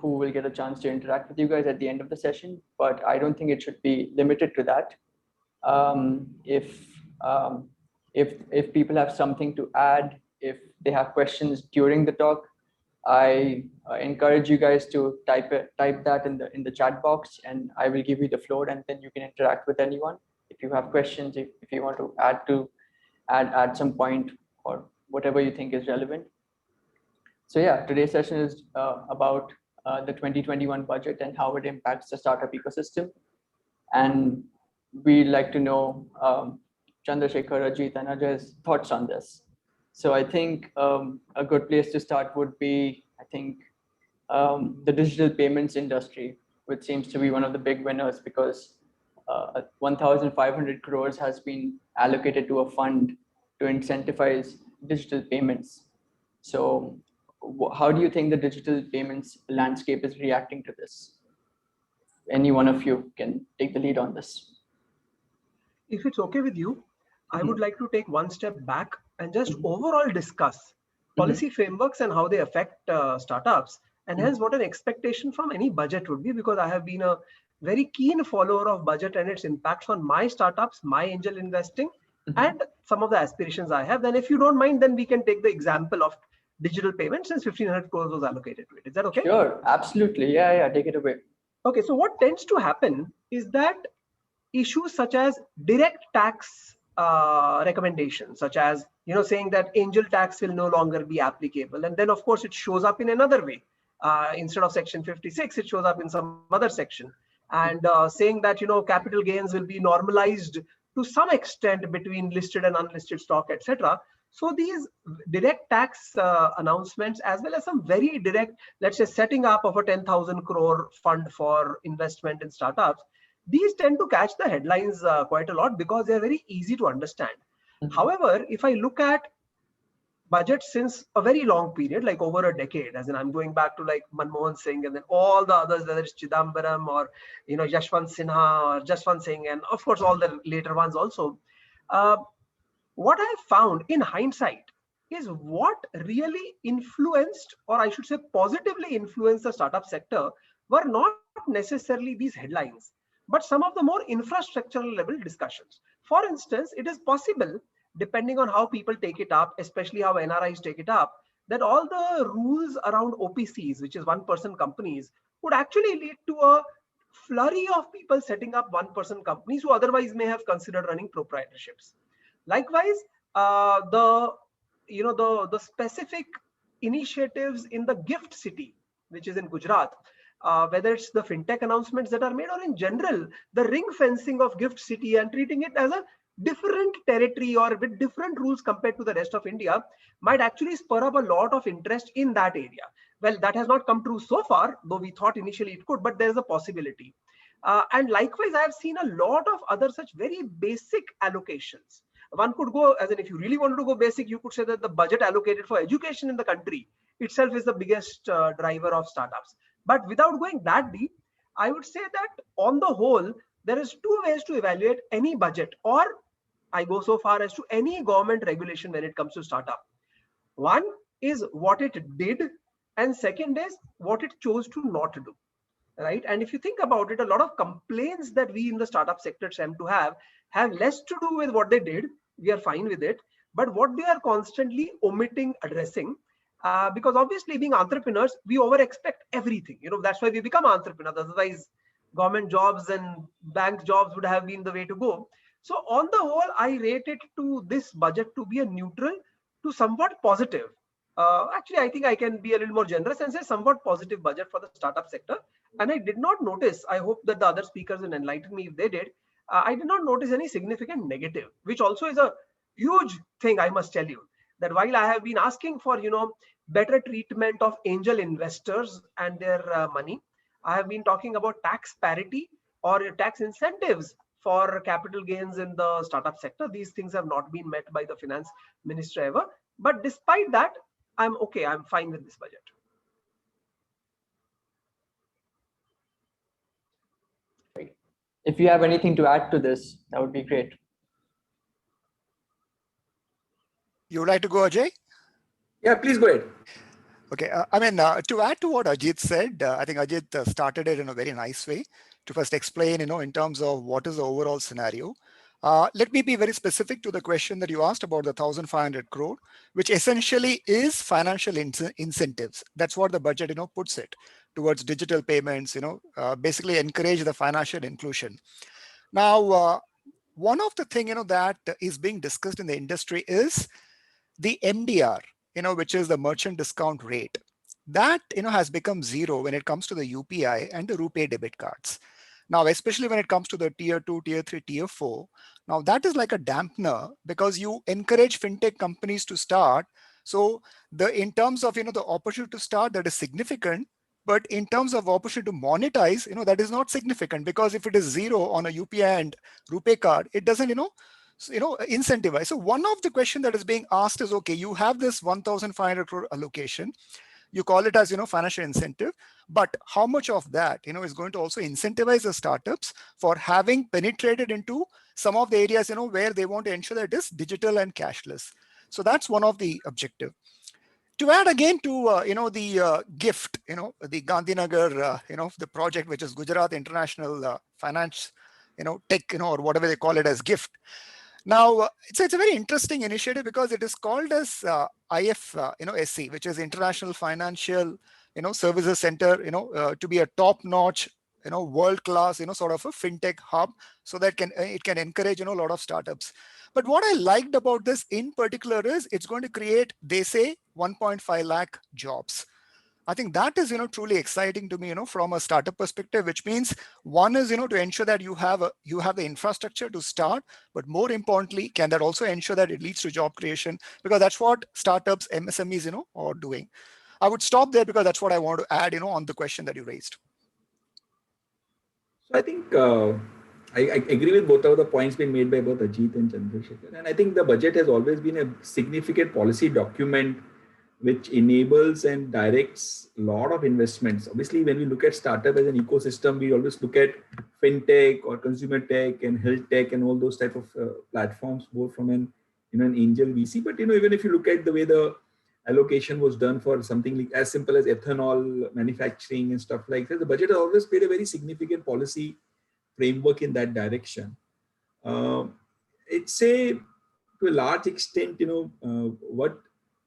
who will get a chance to interact with you guys at the end of the session, but I don't think it should be limited to that. If people have something to add, if they have questions during the talk, I encourage you guys to type that in the chat box, and I will give you the floor, and then you can interact with anyone. If you have questions, if you want to add some point or whatever you think is relevant. So yeah, today's session is about the 2021 budget and how it impacts the startup ecosystem. And we'd like to know Chandrasekhar, Ajit, and Ajay's thoughts on this. So I think a good place to start would be, I think, the digital payments industry, which seems to be one of the big winners because 1,500 crores has been allocated to a fund to incentivize digital payments. So how do you think the digital payments landscape is reacting to this? Any one of you can take the lead on this. If it's okay with you, I would like to take one step back and just overall discuss policy frameworks and how they affect startups, and hence what an expectation from any budget would be, because I have been a very keen follower of budget and its impacts on my startups, my angel investing, and some of the aspirations I have. Then if you don't mind, then we can take the example of digital payments since 1,500 crores was allocated to it. Is that okay? Sure, absolutely. Yeah, take it away. Okay, so what tends to happen is that issues such as direct tax recommendations, such as saying that angel tax will no longer be applicable, and then of course it shows up in another way. Instead of section 56, it shows up in some other section, and saying that capital gains will be normalized to some extent between listed and unlisted stock, etc. So these direct tax announcements, as well as some very direct, let's say, setting up of a 10,000 crore fund for investment in startups, these tend to catch the headlines quite a lot because they're very easy to understand. However, if I look at budgets since a very long period, like over a decade, as in I'm going back to like Manmohan Singh and then all the others, whether it's Chidambaram or Yashwant Sinha or Jaswant Singh, and of course all the later ones also, what I found in hindsight is what really influenced, or I should say positively influenced, the startup sector were not necessarily these headlines, but some of the more infrastructural level discussions. For instance, it is possible, depending on how people take it up, especially how NRIs take it up, that all the rules around OPCs, which is one-person companies, would actually lead to a flurry of people setting up one-person companies who otherwise may have considered running proprietorships. Likewise, the specific initiatives in the gift city, which is in Gujarat, whether it's the fintech announcements that are made, or in general the ring fencing of gift city and treating it as a different territory or with different rules compared to the rest of India, might actually spur up a lot of interest in that area. Well, that has not come true so far, though we thought initially it could, but there's a possibility. And likewise, I have seen a lot of other such very basic allocations. One could go, as in if you really wanted to go basic, you could say that the budget allocated for education in the country itself is the biggest driver of startups. But without going that deep, I would say that on the whole, there is two ways to evaluate any budget, or I go so far as to any government regulation when it comes to startup. One is what it did, and second is what it chose to not do. Right? And if you think about it, a lot of complaints that we in the startup sector tend to have less to do with what they did. We are fine with it, but what they are constantly omitting addressing, because obviously being entrepreneurs, we over expect everything. That's why we become entrepreneurs. Otherwise, government jobs and bank jobs would have been the way to go. So on the whole, I rate it to this budget to be a neutral to somewhat positive. Actually, I think I can be a little more generous and say somewhat positive budget for the startup sector. And I did not notice, I hope that the other speakers will enlighten me if they did, I did not notice any significant negative, which also is a huge thing, I must tell you, that while I have been asking for, better treatment of angel investors and their money, I have been talking about tax parity or tax incentives for capital gains in the startup sector. These things have not been met by the finance minister ever. But despite that, I'm okay. I'm fine with this budget. If you have anything to add to this, that would be great. You would like to go, Ajay? Yeah, please go ahead. Okay, I mean, to add to what Ajit said, I think Ajit started it in a very nice way to first explain, in terms of what is the overall scenario. Let me be very specific to the question that you asked about the 1,500 crore, which essentially is financial incentives. That's what the budget, puts it towards digital payments, basically encourage the financial inclusion. Now, one of the thing, that is being discussed in the industry is the MDR, which is the merchant discount rate. That, has become zero when it comes to the UPI and the RuPay debit cards. Now, especially when it comes to the tier 2, tier 3, tier 4, now that is like a dampener because you encourage fintech companies to start. So in terms of, the opportunity to start, that is significant. But in terms of opportunity to monetize, that is not significant because if it is zero on a UPI and RuPay card, it doesn't, incentivize. So one of the question that is being asked is, okay, you have this 1,500 crore allocation, you call it as, financial incentive, but how much of that, is going to also incentivize the startups for having penetrated into some of the areas, where they want to ensure that it is digital and cashless. So that's one of the objective. To add again to, the gift, the Gandhinagar, the project, which is Gujarat International Finance, tech, or whatever they call it as gift. Now, it's a very interesting initiative because it is called as SC, which is International Financial, Services Center, to be a top-notch, world-class, sort of a fintech hub, so that it can encourage, a lot of startups. But what I liked about this in particular is it's going to create, they say, 1.5 lakh jobs. I think that is, truly exciting to me, from a startup perspective, which means one is, to ensure that you have the infrastructure to start, but more importantly, can that also ensure that it leads to job creation? Because that's what startups, MSMEs, are doing. I would stop there because that's what I want to add, on the question that you raised. So I think I agree with both of the points being made by both Ajit and Chandrasekhar. And I think the budget has always been a significant policy document which enables and directs a lot of investments. Obviously, when we look at startup as an ecosystem, we always look at fintech or consumer tech and health tech and all those type of platforms, both from an angel VC. But even if you look at the way the allocation was done for something like as simple as ethanol manufacturing and stuff like that, the budget has always played a very significant policy framework in that direction. It's to a large extent, what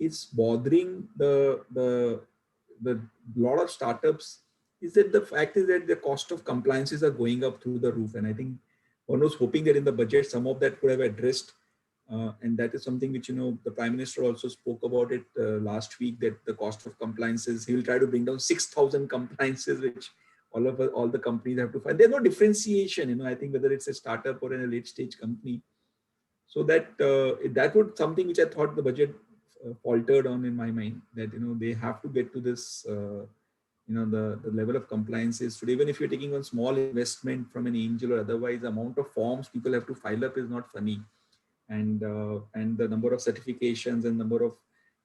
is bothering the lot of startups is that the fact is that the cost of compliances are going up through the roof. And I think one was hoping that in the budget, some of that could have addressed. And that is something which, the Prime Minister also spoke about it last week, that the cost of compliances, he will try to bring down 6,000 compliances, which all the companies have to file. There's no differentiation, I think whether it's a startup or in a late stage company. So that would something which I thought the budget faltered on in my mind, that, they have to get to this, the level of compliances today. Even if you're taking on small investment from an angel or otherwise, the amount of forms people have to file up is not funny. And the number of certifications and number of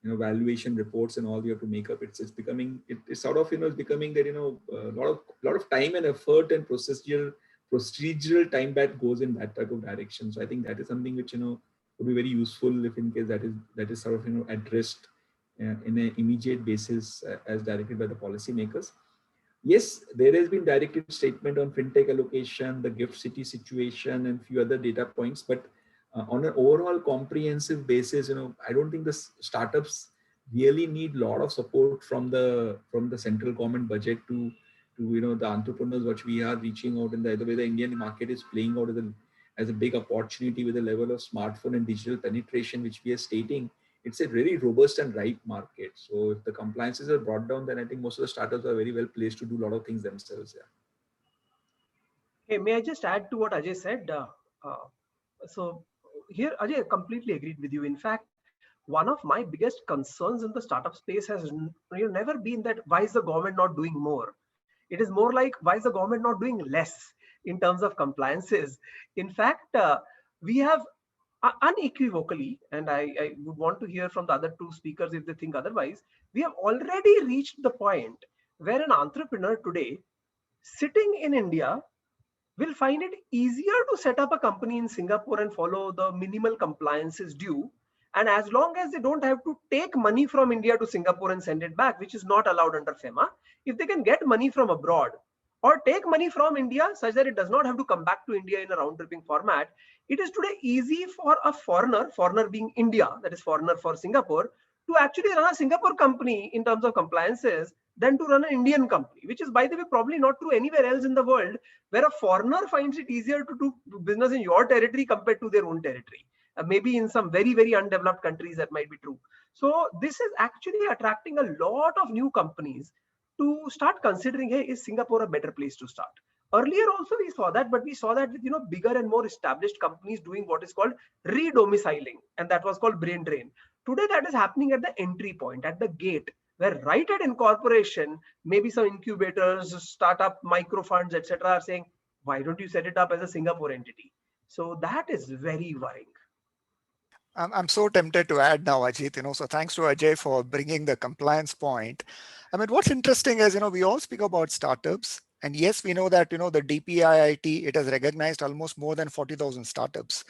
valuation reports and all you have to make up, it's becoming, it's sort of it's becoming that a lot of time and effort and procedural time that goes in that type of direction. So I think that is something which would be very useful if in case that is sort of addressed in an immediate basis as directed by the policymakers. Yes, there has been directed statement on fintech allocation, the gift city situation, and few other data points. But on an overall comprehensive basis, I don't think the startups really need a lot of support from the central government budget to the entrepreneurs, which we are reaching out in the way the Indian market is playing out as a big opportunity with the level of smartphone and digital penetration, which we are stating. It's a very robust and ripe market. So if the compliances are brought down, then I think most of the startups are very well placed to do a lot of things themselves. Yeah. Hey, may I just add to what Ajay said? So here, Ajay, I completely agreed with you. In fact, one of my biggest concerns in the startup space has never been that why is the government not doing more? It is more like why is the government not doing less in terms of compliances? In fact, we have unequivocally, and I would want to hear from the other two speakers if they think otherwise, we have already reached the point where an entrepreneur today sitting in India will find it easier to set up a company in Singapore and follow the minimal compliances due And as long as they don't have to take money from India to Singapore and send it back, which is not allowed under FEMA, if they can get money from abroad or take money from India such that it does not have to come back to India in a round-tripping format, it is today easy for a foreigner being India, that is foreigner for Singapore, to actually run a Singapore company in terms of compliances than to run an Indian company, which is, by the way, probably not true anywhere else in the world, where a foreigner finds it easier to do business in your territory compared to their own territory. Maybe in some very, very undeveloped countries that might be true. So this is actually attracting a lot of new companies to start considering, hey, is Singapore a better place to start? Earlier also we saw that, but we saw that with bigger and more established companies doing what is called re-domiciling, and that was called brain drain. Today that is happening at the entry point, at the gate, where right at incorporation, maybe some incubators, startup, micro funds, etc. are saying, why don't you set it up as a Singapore entity? So that is very worrying. I'm so tempted to add now, Ajit, so thanks to Ajay for bringing the compliance point. I mean, what's interesting is, we all speak about startups, and yes, we know that, the DPIIT, it has recognized almost more than 40,000 startups.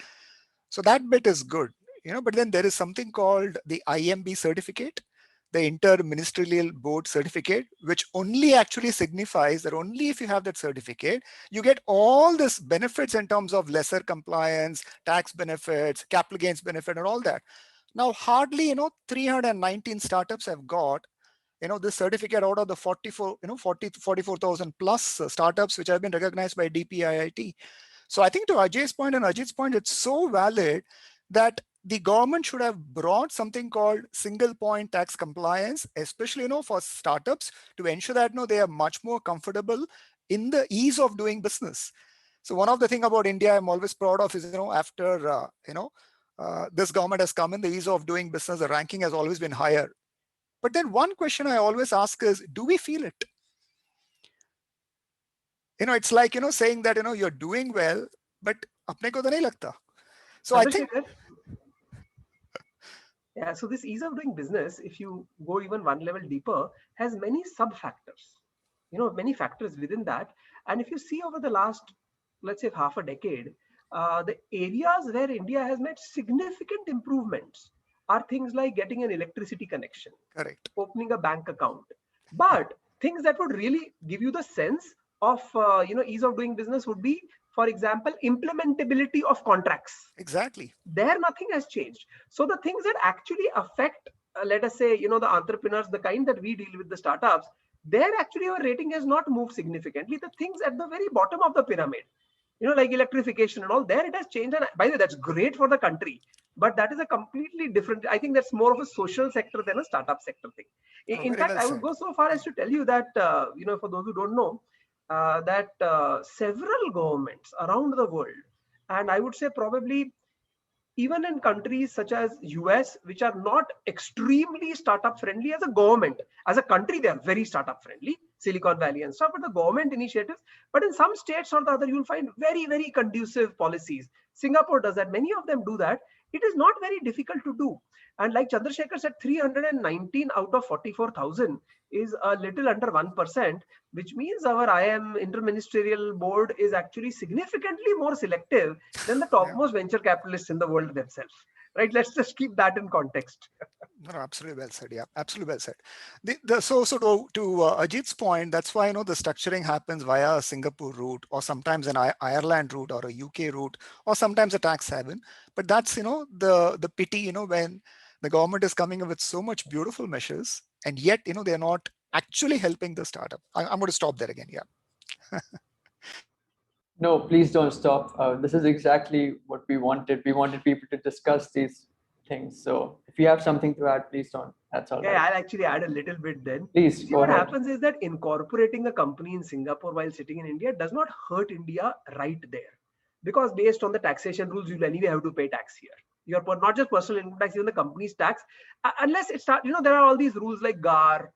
So that bit is good, but then there is something called the IMB certificate, the Inter-Ministerial Board certificate, which only actually signifies that only if you have that certificate, you get all this benefits in terms of lesser compliance, tax benefits, capital gains benefit, and all that. Now, hardly, 319 startups have got, this certificate out of the 44,000 plus startups which have been recognized by DPIIT. So I think to Ajay's point and Ajit's point, it's so valid that the government should have brought something called single point tax compliance, especially, for startups, to ensure that, they are much more comfortable in the ease of doing business. So one of the things about India I'm always proud of is, after, this government has come in, the ease of doing business, the ranking has always been higher. But then one question I always ask is, do we feel it? It's like, saying that, you're doing well, but apne ko to nahi lagta. So I think, yeah, so this ease of doing business, if you go even one level deeper, has many sub factors, many factors within that. And if you see over the last, let's say, half a decade, the areas where India has made significant improvements are things like getting an electricity connection, correct, opening a bank account. But things that would really give you the sense of, ease of doing business would be, for example, implementability of contracts. Exactly. There, nothing has changed. So the things that actually affect, let us say, the entrepreneurs, the kind that we deal with, the startups, there actually our rating has not moved significantly. The things at the very bottom of the pyramid, like electrification and all, there it has changed. And by the way, that's great for the country. But that is a completely different, I think that's more of a social sector than a startup sector thing. In fact, I would go so far as to tell you that, for those who don't know, that several governments around the world, and I would say probably even in countries such as US, which are not extremely startup friendly as a government, as a country, they are very startup friendly, Silicon Valley and stuff, but the government initiatives, but in some states or the other, you'll find very, very conducive policies. Singapore does that. Many of them do that. It is not very difficult to do. And like Chandrasekhar said, 319 out of 44,000 is a little under 1%, which means our IM Interministerial Board is actually significantly more selective than the topmost venture capitalists in the world themselves. Right? Let's just keep that in context. No, absolutely well said. Yeah, absolutely well said. So to Ajit's point, that's why the structuring happens via a Singapore route, or sometimes an Ireland route, or a UK route, or sometimes a tax haven. But that's the pity when the government is coming up with so much beautiful measures, and yet they're not actually helping the startup. I'm going to stop there again. Yeah. No, please don't stop. This is exactly what we wanted. We wanted people to discuss these things. So if you have something to add, please don't. That's all right. I'll actually add a little bit then. Please, see, what happens is that incorporating a company in Singapore while sitting in India does not hurt India right there. Because based on the taxation rules, you'll anyway have to pay tax here. You're not just personal income tax, even the company's tax. Unless it starts, there are all these rules like GAR,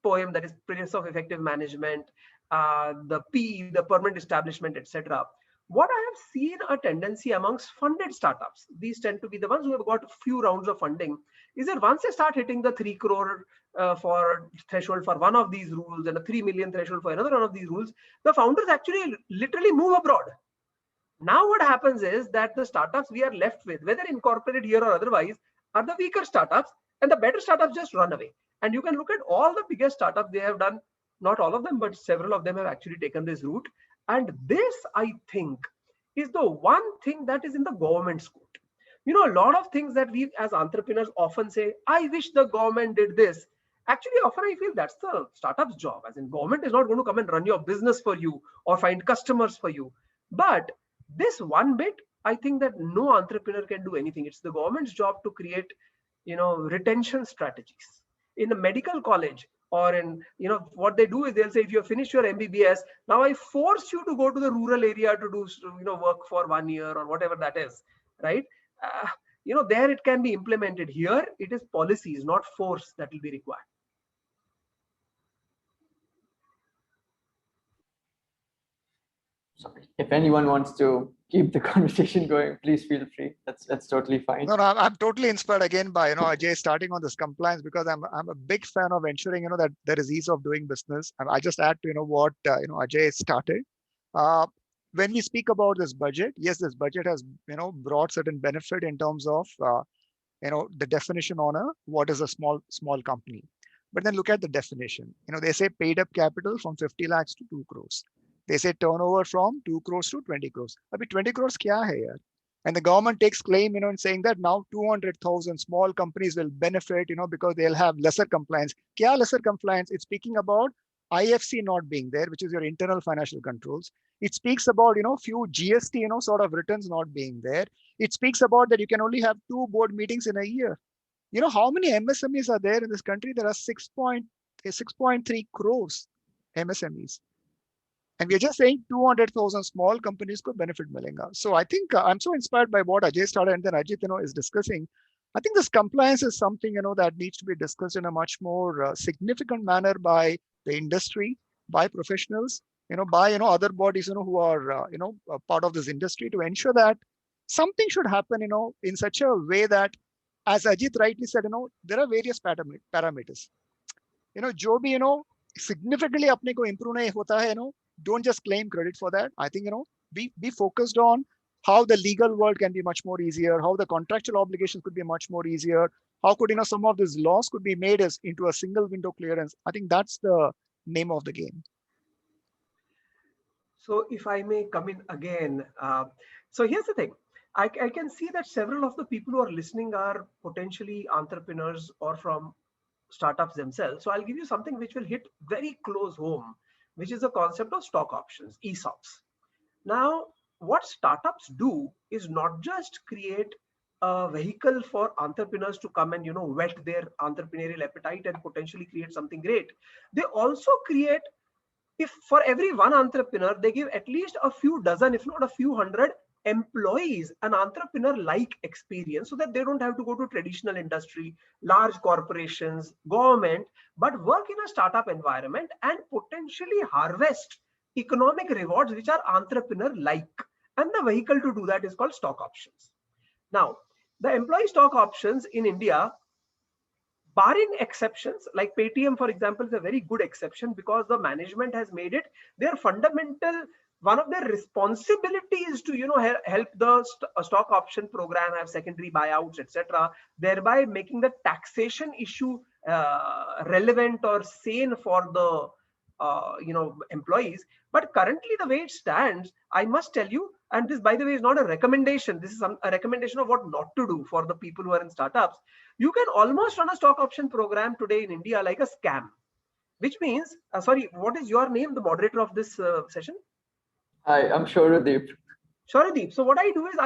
POEM, that is Principles of Effective Management, the P, the Permanent Establishment, etc. What I have seen a tendency amongst funded startups, these tend to be the ones who have got a few rounds of funding, is that once they start hitting the 3 crore for threshold for one of these rules and a 3 million threshold for another one of these rules, the founders actually literally move abroad. Now what happens is that the startups we are left with, whether incorporated here or otherwise, are the weaker startups, and the better startups just run away. And you can look at all the biggest startups, they have done, not all of them, but several of them have actually taken this route. And this, I think, is the one thing that is in the government's court. You know, a lot of things that we as entrepreneurs often say, I wish the government did this. Actually, often I feel that's the startup's job. As in, government is not going to come and run your business for you or find customers for you. But this one bit, I think that no entrepreneur can do anything. It's the government's job to create, you know, retention strategies. In a medical college, or in, you know, what they do is they'll say, if you finish your MBBS, now I force you to go to the rural area to do, you know, work for 1 year or whatever that is, right? You know, there it can be implemented. Here it is policies, not force, that will be required. Sorry. If anyone wants to keep the conversation going, please feel free. That's totally fine. No, I'm totally inspired again by, you know, Ajay starting on this compliance, because I'm a big fan of ensuring, you know, that there is ease of doing business. And I just add to, you know, what, you know, Ajay started. When we speak about this budget, yes, this budget has, you know, brought certain benefit in terms of, you know, the definition on what is a small company. But then look at the definition. You know, they say paid up capital from 50 lakhs to 2 crores. They say turnover from 2 crores to 20 crores. Abhi 20 crores kya hai yaar? And the government takes claim, you know, in saying that now 200,000 small companies will benefit, you know, because they'll have lesser compliance. Kya lesser compliance? It's speaking about IFC not being there, which is your internal financial controls. It speaks about, you know, few GST, you know, sort of returns not being there. It speaks about that you can only have 2 board meetings in a year. You know, how many MSMEs are there in this country? There are 6.3 crores MSMEs. And we're just saying 200,000 small companies could benefit milenga. So I think I'm so inspired by what Ajay started and then Ajit, you know, is discussing. I think this compliance is something, you know, that needs to be discussed in a much more significant manner by the industry, by professionals, you know, by, you know, other bodies, you know, who are, you know, part of this industry, to ensure that something should happen, you know, in such a way that, as Ajit rightly said, you know, there are various parameters. You know, jo bhi, you know, significantly apne ko improve nahi hota hai, you know, don't just claim credit for that. I think, you know, be focused on how the legal world can be much more easier, how the contractual obligations could be much more easier, how could, you know, some of these laws could be made as into a single window clearance. I think that's the name of the game. So if I may come in again, so here's the thing. I can see that several of the people who are listening are potentially entrepreneurs or from startups themselves. So I'll give you something which will hit very close home, which is the concept of stock options, ESOPs. Now, what startups do is not just create a vehicle for entrepreneurs to come and, you know, whet their entrepreneurial appetite and potentially create something great. They also create, if for every one entrepreneur, they give at least a few dozen, if not a few hundred employees an entrepreneur-like experience, so that they don't have to go to traditional industry, large corporations, government, but work in a startup environment and potentially harvest economic rewards which are entrepreneur-like. And the vehicle to do that is called stock options. Now, the employee stock options in India, barring exceptions like Paytm, for example, is a very good exception, because the management has made it their fundamental, one of their responsibilities to, you know, help the stock option program have secondary buyouts, etc., thereby making the taxation issue relevant or sane for the you know, employees. But currently, the way it stands, I must tell you, and this, by the way, is not a recommendation, this is a recommendation of what not to do for the people who are in startups. You can almost run a stock option program today in India like a scam, which means, sorry, what is your name, the moderator of this session? Hi, I'm Shoradeep. Shoradeep. So what I do is